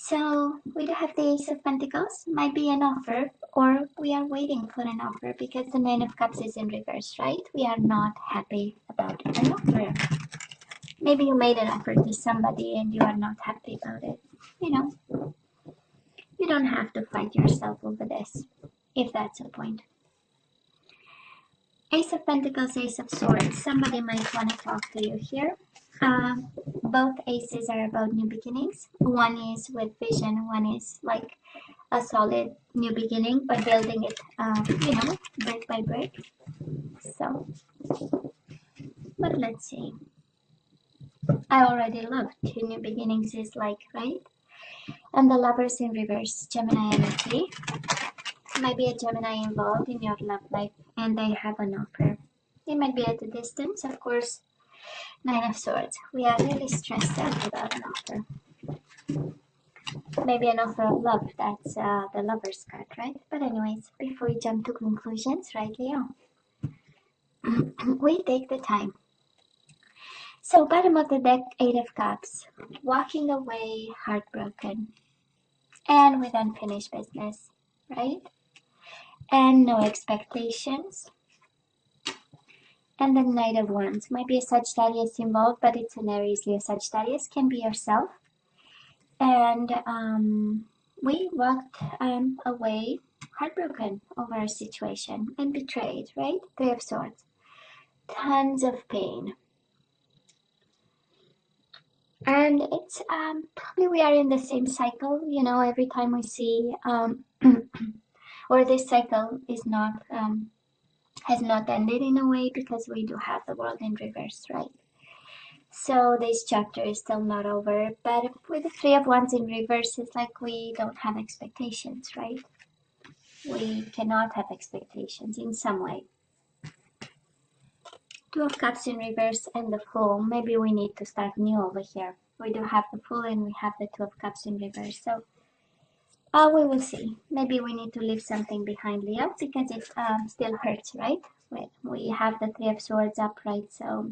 So we do have the Ace of Pentacles, might be an offer, or we are waiting for an offer because the Nine of Cups is in reverse, right? We are not happy about an offer. Maybe you made an offer to somebody and you are not happy about it. You know, you don't have to fight yourself over this, if that's the point. Ace of Pentacles, Ace of Swords. Somebody might want to talk to you here. Both aces are about new beginnings. One is with vision, one is like a solid new beginning, but building it, brick by brick. So, but let's see. I already love two new beginnings is like, right? And the Lovers in reverse, Gemini energy. Might be a Gemini involved in your love life and they have an offer. They might be at a distance, of course. Nine of Swords. We are really stressed out about an offer. Maybe an offer of love. That's the Lover's card, right? But anyways, before we jump to conclusions, right, Leo? We take the time. So bottom of the deck, Eight of Cups. Walking away heartbroken. And with unfinished business, right? And no expectations. And the Knight of Wands. Might be a Sagittarius involved, but it's an Aries, Leo. Sagittarius can be yourself. And we walked away heartbroken over a situation and betrayed, right? Three of Swords. Tons of pain. And it's probably we are in the same cycle, you know, every time we see or this cycle is not has not ended in a way because we do have the world in reverse, right? So this chapter is still not over, but with the Three of Wands in reverse, it's like we don't have expectations, right? We cannot have expectations in some way. Two of Cups in reverse and the Fool. Maybe we need to start new over here. We do have the Fool and we have the Two of Cups in reverse. So we will see. Maybe we need to leave something behind, Leo, because it still hurts, right? We have the Three of Swords upright, so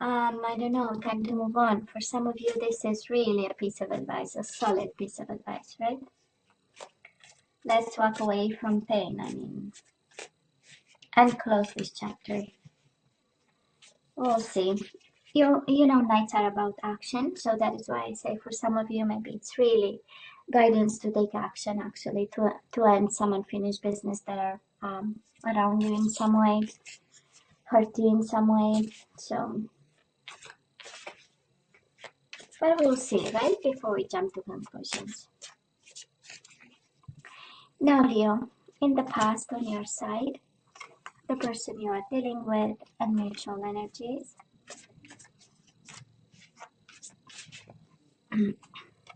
I don't know, time to move on. For some of you, this is really a piece of advice, a solid piece of advice, right? Let's walk away from pain, and close this chapter. We'll see. You know, nights are about action, so that is why I say for some of you, maybe it's really guidance to take action, actually, to end some unfinished business that are around you in some way, hurt you in some way. So, but we'll see, right? Before we jump to conclusions. Now, Leo, in the past on your side, the person you are dealing with and mutual energies.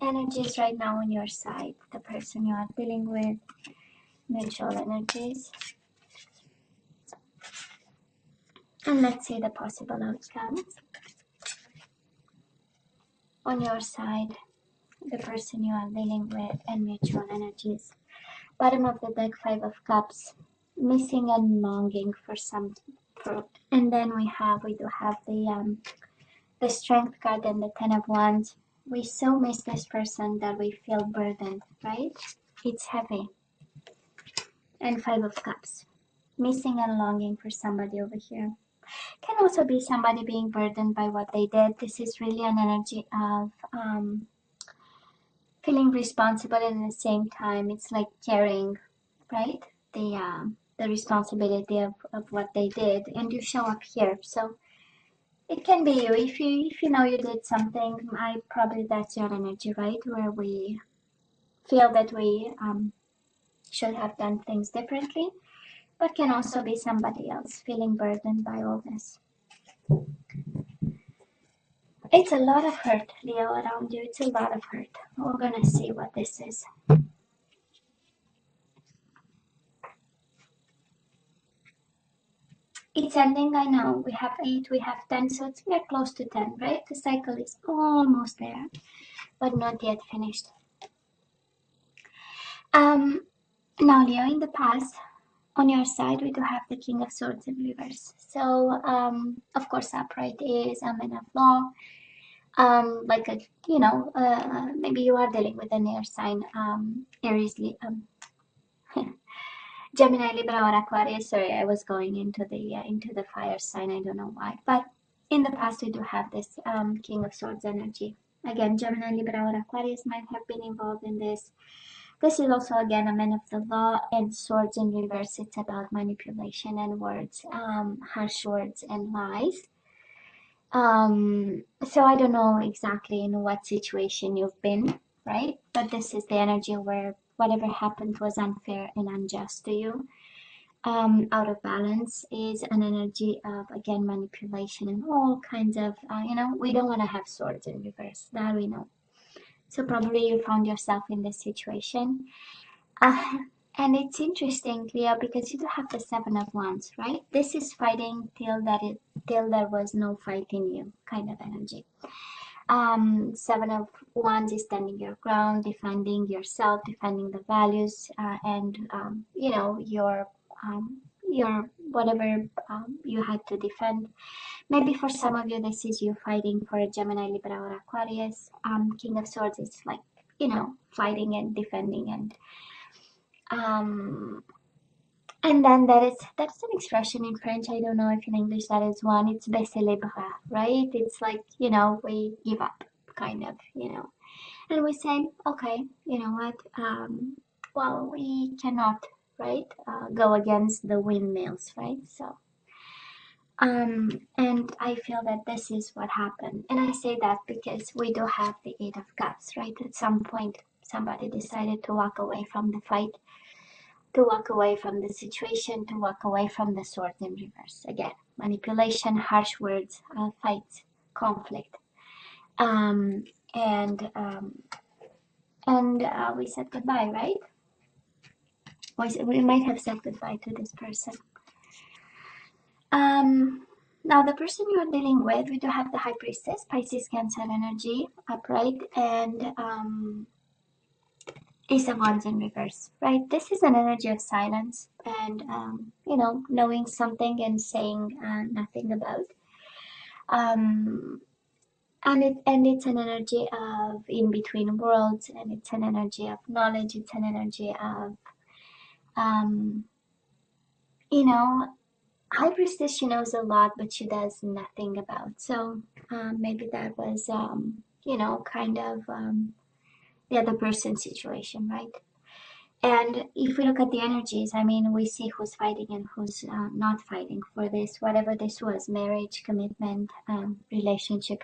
Energies right now on your side, the person you are dealing with, mutual energies. And let's see the possible outcomes. On your side, the person you are dealing with and mutual energies. Bottom of the deck, Five of Cups, missing and longing for some fruit. And then we do have the Strength card and the Ten of Wands. We so miss this person that we feel burdened, right? It's heavy. And Five of Cups, missing and longing for somebody over here. Can also be somebody being burdened by what they did. This is really an energy of feeling responsible, and at the same time it's like carrying, right, the responsibility of what they did, and you show up here. So it can be you. If you know you did something, probably that's your energy, right, where we feel that we should have done things differently, but can also be somebody else feeling burdened by all this. It's a lot of hurt, Leo, around you. It's a lot of hurt. We're gonna see what this is. It's ending, I know. We have 8, we have 10, so we're close to 10, right? The cycle is almost there, but not yet finished. Now, Leo, in the past, on your side, we do have the King of Swords in reverse. So, of course, upright is a man of law. like a, maybe you are dealing with an air sign, Aries, Gemini, Libra, or Aquarius. Sorry, I was going into the fire sign. I don't know why, but in the past we do have this King of Swords energy. Again, Gemini, Libra, or Aquarius might have been involved in this. This is also again a man of the law, and swords in reverse. It's about manipulation and words, harsh words and lies. So I don't know exactly in what situation you've been, right? But this is the energy where whatever happened was unfair and unjust to you. Out of balance is an energy of, again, manipulation and all kinds of, we don't want to have swords in reverse, that we know. So probably you found yourself in this situation. Uh, and it's interesting, Leo, because you do have the Seven of Wands, right? This is fighting till there was no fight in you kind of energy. Seven of Wands is standing your ground, defending yourself, defending the values, and your whatever you had to defend. Maybe for some of you, this is you fighting for a Gemini, Libra, or Aquarius. King of Swords is like, fighting and defending, and then that's an expression in French. I don't know if in English that is one. It's baisser les bras, right? It's like, we give up, kind of, and we say, okay, you know what? Well, we cannot, right? Go against the windmills, right? So, and I feel that this is what happened. And I say that because we do have the Eight of Cups, right? At some point, somebody decided to walk away from the fight, to walk away from the situation, to walk away from the sword in reverse. Again, manipulation, harsh words, fights, conflict. And we said goodbye, right? We might have said goodbye to this person. Now the person you are dealing with, we do have the High Priestess, Pisces, Cancer energy, upright, and Ace of Wands in reverse, right? This is an energy of silence and, knowing something and saying nothing about. And it's an energy of in between worlds, and it's an energy of knowledge. It's an energy of, High Priestess, she knows a lot, but she does nothing about. So maybe that was, kind of the other person's situation, right? And if we look at the energies, I mean, we see who's fighting and who's not fighting for this, whatever this was, marriage, commitment, relationship,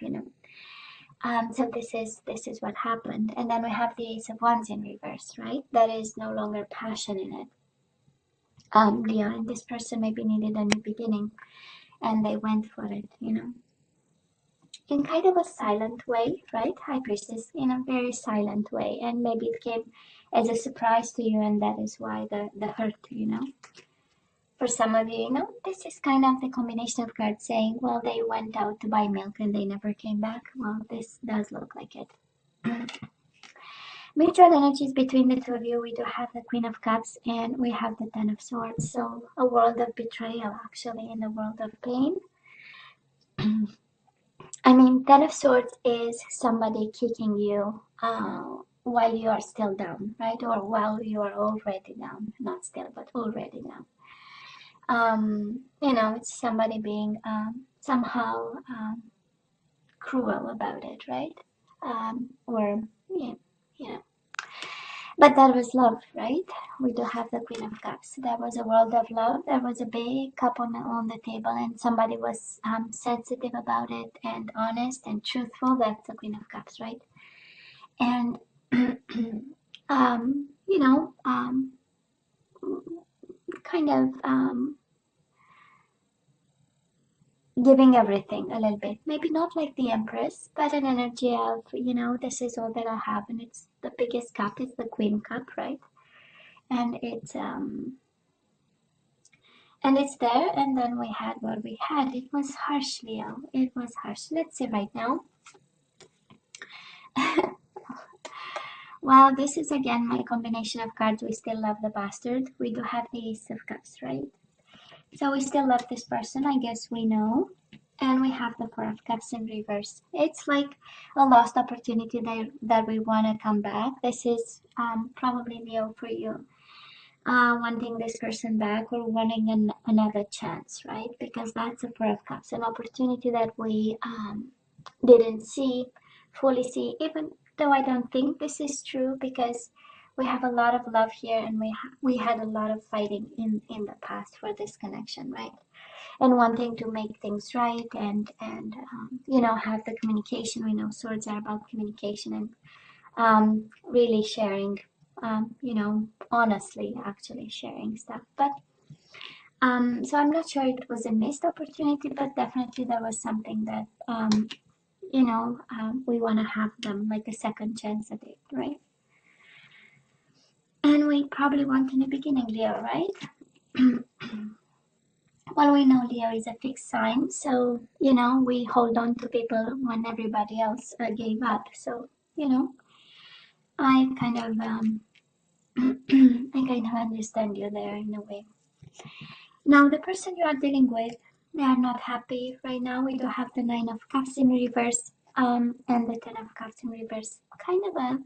So this is what happened. And then we have the Ace of Wands in reverse, right? That is no longer passion in it. Leo, and this person maybe needed a new beginning, and they went for it, in kind of a silent way, right? High Priestess, in a very silent way, and maybe it came as a surprise to you, and that is why the hurt, For some of you, this is kind of the combination of cards saying, well, they went out to buy milk and they never came back. Well, this does look like it. Mutual energies between the two of you, we do have the Queen of Cups and we have the Ten of Swords. So a world of betrayal, actually, in a world of pain. I mean, Ten of Swords is somebody kicking you while you are still down, right? Or while you are already down. Not still, but already down. It's somebody being somehow cruel about it, right? But that was love, right? We do have the Queen of Cups. There was a world of love. There was a big cup on the table, and somebody was sensitive about it and honest and truthful. That's the Queen of Cups, right? And kind of giving everything a little bit. Maybe not like the Empress, but an energy of, this is all that I have. And it's the biggest cup, it's the Queen cup, right? And it's there. And then we had what we had. It was harsh, Leo. It was harsh. Let's see right now. Well, this is again my combination of cards. We still love the bastard. We do have the Ace of Cups, right? So we still love this person, I guess we know. And we have the Four of Cups in reverse. It's like a lost opportunity that we want to come back. This is probably Leo for you. Wanting this person back or wanting another chance, right? Because that's a Four of Cups, an opportunity that we didn't fully see, even though I don't think this is true, because we have a lot of love here, and we had a lot of fighting in the past for this connection, right? And wanting to make things right, and you know, have the communication. We know swords are about communication, and really sharing, you know, honestly actually sharing stuff. But so I'm not sure it was a missed opportunity, but definitely there was something that you know, we want to have them like a second chance at it, right? And we probably want in the beginning, Leo, right? Well, we know Leo is a fixed sign, so, you know, we hold on to people when everybody else gave up. So, you know, I kind of, I kind of understand you there in a way. Now, the person you are dealing with, they are not happy right now. We do have the Nine of Cups in reverse, and the Ten of Cups in reverse. Kind of a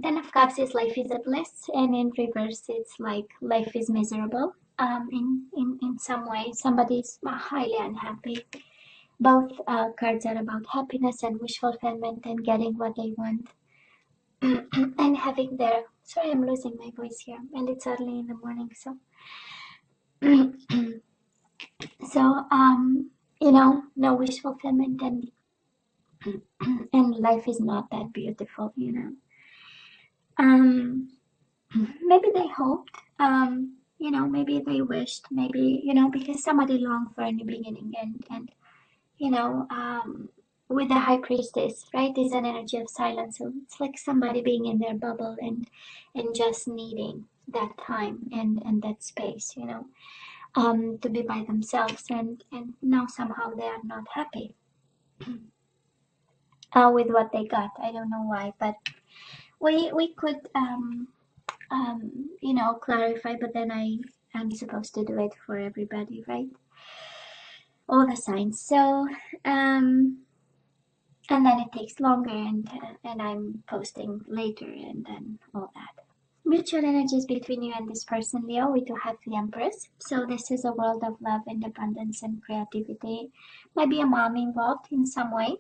Ten of Cups is life is a bliss, and in reverse, it's like life is miserable. In some way, somebody's highly unhappy. Both cards are about happiness and wish fulfillment and getting what they want, and having their. Sorry, I'm losing my voice here, and it's early in the morning, so. So, you know, no wish fulfillment, and life is not that beautiful, you know. Maybe they hoped, you know, maybe they wished, maybe, you know, because somebody longed for a new beginning, and you know, with the High Priestess, right, is an energy of silence. So it's like somebody being in their bubble, and just needing that time and that space, you know, to be by themselves, and now somehow they are not happy with what they got. I don't know why, but we could you know, clarify, but then I'm supposed to do it for everybody, right? All the signs. So and then it takes longer, and I'm posting later, and then all that. Mutual energies between you and this person, Leo. We do have the Empress. So this is a world of love and abundance and creativity. Might be a mom involved in some way.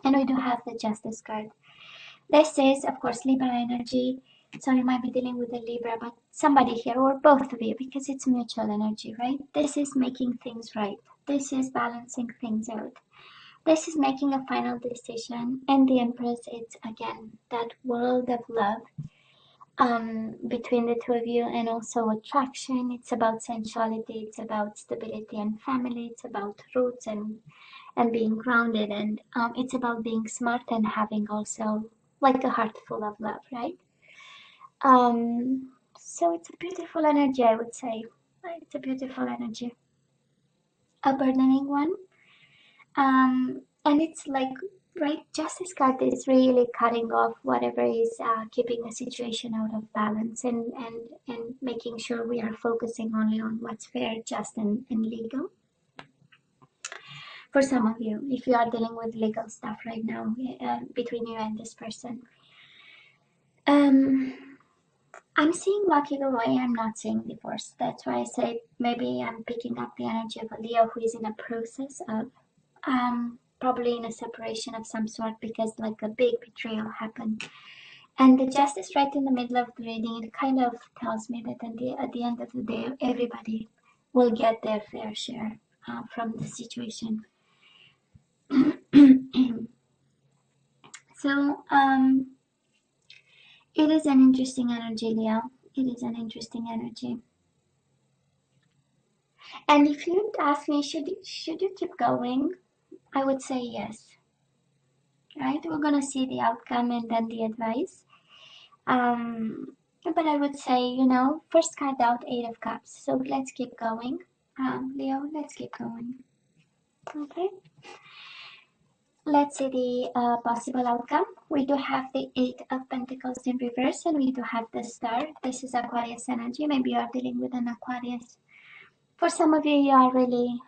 And we do have the Justice card. This is, of course, Libra energy. So you might be dealing with a Libra, but somebody here, or both of you, because it's mutual energy, right? This is making things right. This is balancing things out. This is making a final decision. And the Empress, it's again that world of love between the two of you, and also attraction. It's about sensuality. It's about stability and family. It's about roots and being grounded. And it's about being smart and having also like a heart full of love, right? So it's a beautiful energy, I would say. It's a beautiful energy. A burdening one. And it's like, right, Justice card is really cutting off whatever is keeping the situation out of balance, and making sure we are focusing only on what's fair, just, and legal. For some of you, if you are dealing with legal stuff right now between you and this person. I'm seeing walking away, I'm not seeing divorce. That's why I say maybe I'm picking up the energy of a Leo who is in a process of probably in a separation of some sort, because like a big betrayal happened. And the Justice right in the middle of the reading, it kind of tells me that at the end of the day, everybody will get their fair share from the situation. So, it is an interesting energy, Leo. It is an interesting energy. And if you'd ask me, should you keep going? I would say yes. Right? We're gonna see the outcome and then the advice. But I would say, you know, first card out, Eight of Cups. So let's keep going. Leo, let's keep going. Okay. Let's see the possible outcome. We do have the Eight of Pentacles in reverse, and we do have the Star. This is Aquarius energy. Maybe you are dealing with an Aquarius For some of you, you are really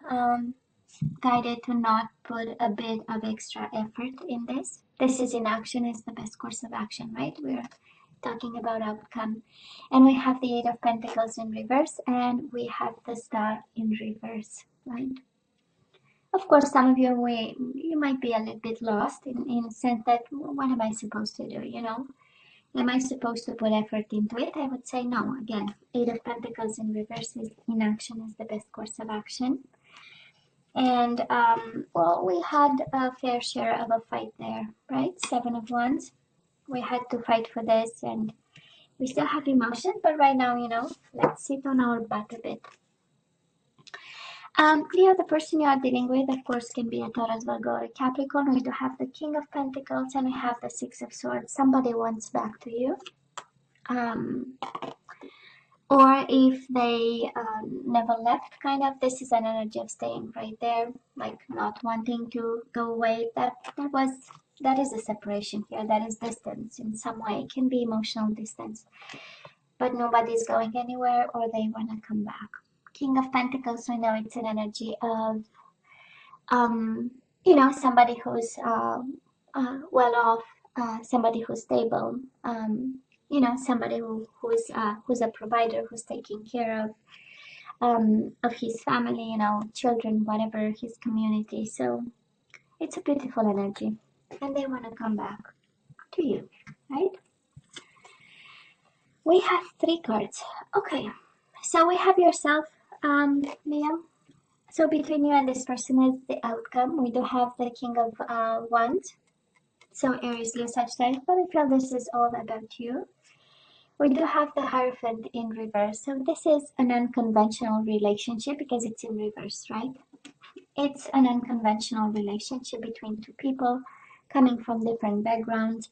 guided to not put a bit of extra effort in this. This is inaction is the best course of action, right? We're talking about outcome. And we have the Eight of Pentacles in reverse, and we have the Star in reverse, right? Of course, some of you, you might be a little bit lost in the sense that, what am I supposed to do, you know? Am I supposed to put effort into it? I would say no. Again, Eight of Pentacles in reverse is inaction is the best course of action. And, well, we had a fair share of a fight there, right? Seven of Wands. We had to fight for this, and we still have emotion, but right now, you know, let's sit on our butt a bit. Leo, the person you are dealing with, of course, can be a Taurus, Virgo, or a Capricorn. We do have the King of Pentacles, and we have the Six of Swords. Somebody wants back to you. Or if they never left, kind of, this is an energy of staying right there, like not wanting to go away. That is a separation here. That is distance in some way. It can be emotional distance, but nobody's going anywhere, or they want to come back. King of Pentacles, we know it's an energy of you know, somebody who's well off, somebody who's stable, you know, somebody who's a provider, who's taking care of his family, you know, children, whatever, his community. So it's a beautiful energy, and they want to come back to you, right? We have three cards. Okay, so we have yourself, Leo. So between you and this person is the outcome. We do have the King of Wands. So Aries, Leo, Sagittarius, but I feel this is all about you. We do have the Hierophant in reverse. So this is an unconventional relationship because it's in reverse, right? It's an unconventional relationship between two people coming from different backgrounds.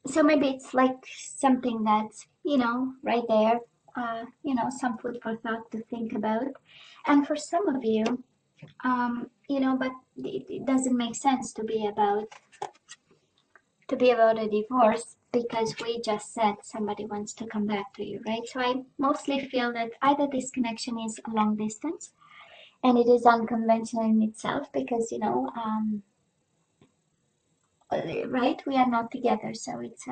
So maybe it's like something that's, you know, right there, you know, some food for thought to think about. And for some of you, you know, but it doesn't make sense to be about a divorce because we just said somebody wants to come back to you, right? So I mostly feel that either this connection is a long distance and it is unconventional in itself because, you know, right, we are not together, so it's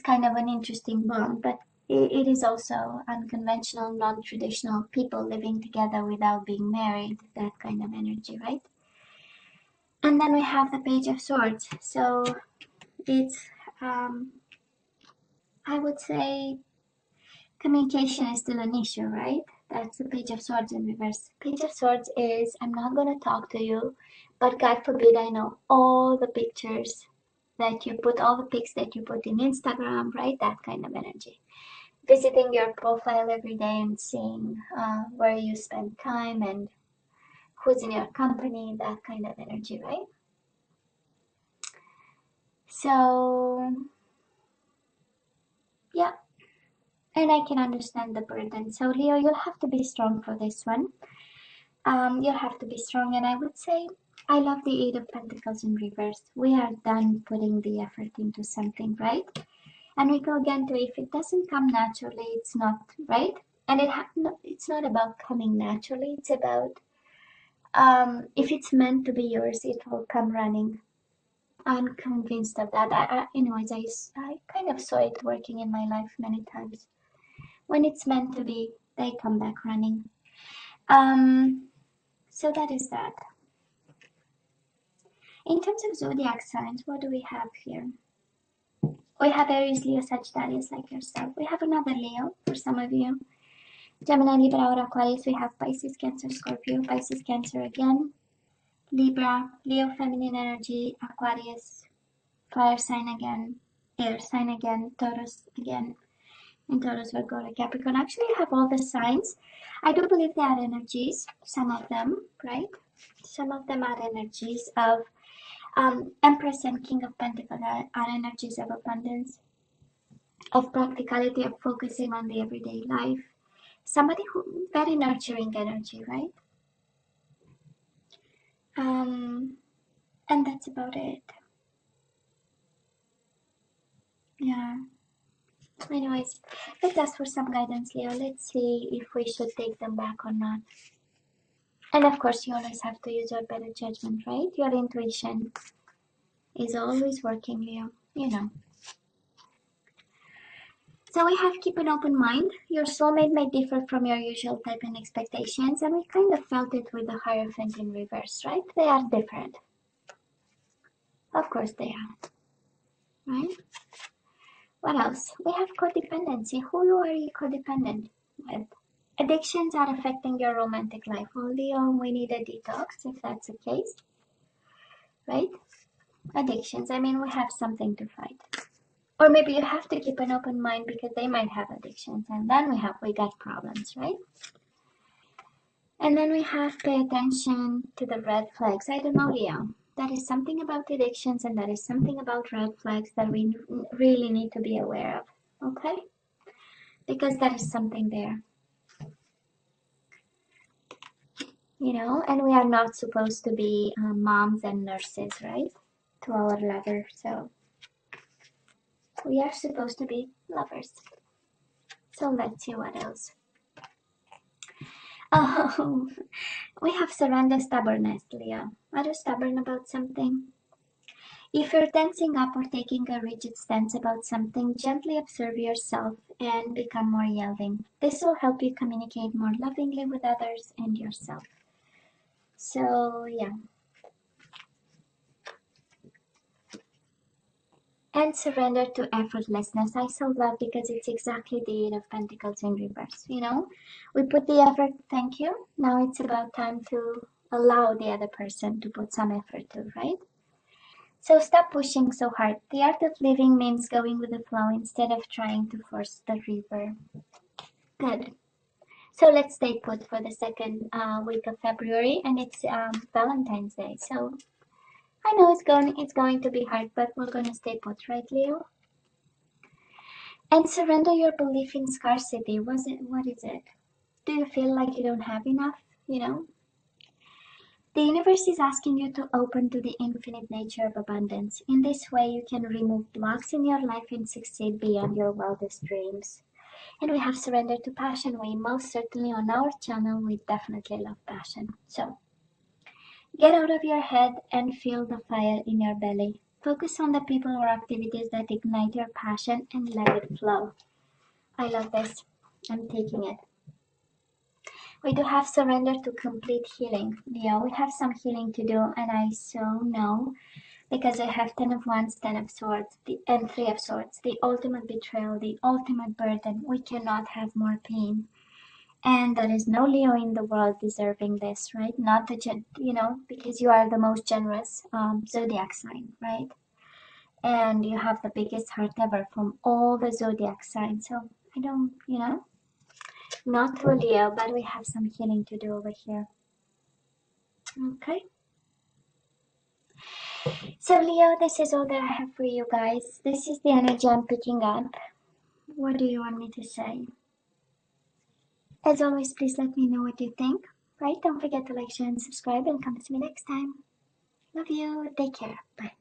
kind of an interesting bond, but it is also unconventional, non-traditional people living together without being married, that kind of energy, right? And then we have the Page of Swords. So it's, I would say communication is still an issue, right? That's the Page of Swords in reverse. Page of Swords is, I'm not going to talk to you, but God forbid I know all the pictures that you put, all the pics that you put in Instagram, right? That kind of energy. Visiting your profile every day and seeing where you spend time and who's in your company, that kind of energy, right? So, yeah, and I can understand the burden. So, Leo, you'll have to be strong for this one. You'll have to be strong, and I would say, I love the Eight of Pentacles in reverse. We are done putting the effort into something, right? And we go again to, if it doesn't come naturally, it's not, right? And it's not about coming naturally. It's about, if it's meant to be yours, it will come running. I'm convinced of that. Anyways, I kind of saw it working in my life many times. When it's meant to be, they come back running. So that is that. In terms of zodiac signs, what do we have here? We have Aries, Leo, Sagittarius, like yourself. We have another Leo for some of you. Gemini, Libra, or Aquarius. We have Pisces, Cancer, Scorpio. Pisces, Cancer again. Libra, Leo, feminine energy. Aquarius, fire sign again. Air sign again. Taurus again. And Taurus, Virgo, or Capricorn. Actually, I have all the signs. I do believe they are energies. Some of them, right? Some of them are energies of Empress and King of Pentacles are energies of abundance, of practicality, of focusing on the everyday life. Somebody who, very nurturing energy, right? And that's about it. Yeah. Anyways, let's ask for some guidance, Leo. Let's see if we should take them back or not. And of course, you always have to use your better judgment, right? Your intuition is always working, Leo, you know. So we have keep an open mind. Your soulmate may differ from your usual type and expectations, and we kind of felt it with the Hierophant in reverse, right? They are different. Of course they are, right? What else? We have codependency. Who are you codependent with? Addictions are affecting your romantic life. Well, Leo, we need a detox if that's the case, right? Addictions. I mean, we have something to fight. Or maybe you have to keep an open mind because they might have addictions, and then we got problems, right? And then we have pay attention to the red flags. I don't know, Leo. That is something about addictions, and that is something about red flags that we really need to be aware of, okay? Because there is something there, you know, and we are not supposed to be moms and nurses, right? To our lover, so we are supposed to be lovers. So let's see what else. Oh, we have surrender stubbornness, Leo. Are you stubborn about something? If you're tensing up or taking a rigid stance about something, gently observe yourself and become more yielding. This will help you communicate more lovingly with others and yourself. So, yeah. And surrender to effortlessness. I so love because it's exactly the Eight of Pentacles in reverse. You know, we put the effort, thank you. Now it's about time to allow the other person to put some effort too, right? So stop pushing so hard. The art of living means going with the flow instead of trying to force the river. Good. So let's stay put for the second week of February, and it's Valentine's Day. So I know it's going to be hard, but we're gonna stay put, right, Leo? And surrender your belief in scarcity. What is it? Do you feel like you don't have enough? You know? The universe is asking you to open to the infinite nature of abundance. In this way, you can remove blocks in your life and succeed beyond your wildest dreams. And we have surrendered to passion. We most certainly on our channel, we definitely love passion. So get out of your head and feel the fire in your belly. Focus on the people or activities that ignite your passion and let it flow. I love this. I'm taking it. We do have surrender to complete healing. Leo, we have some healing to do, and I so know because I have 10 of Wands, 10 of Swords, and 3 of Swords. The ultimate betrayal, the ultimate burden. We cannot have more pain. And there is no Leo in the world deserving this, right? Not the, because you are the most generous zodiac sign, right? And you have the biggest heart ever from all the zodiac signs. So I don't, not to Leo, but we have some healing to do over here. Okay. So Leo, this is all that I have for you guys. This is the energy I'm picking up. What do you want me to say? As always, please let me know what you think. Right? Don't forget to like, share, and subscribe, and come to me next time. Love you. Take care. Bye.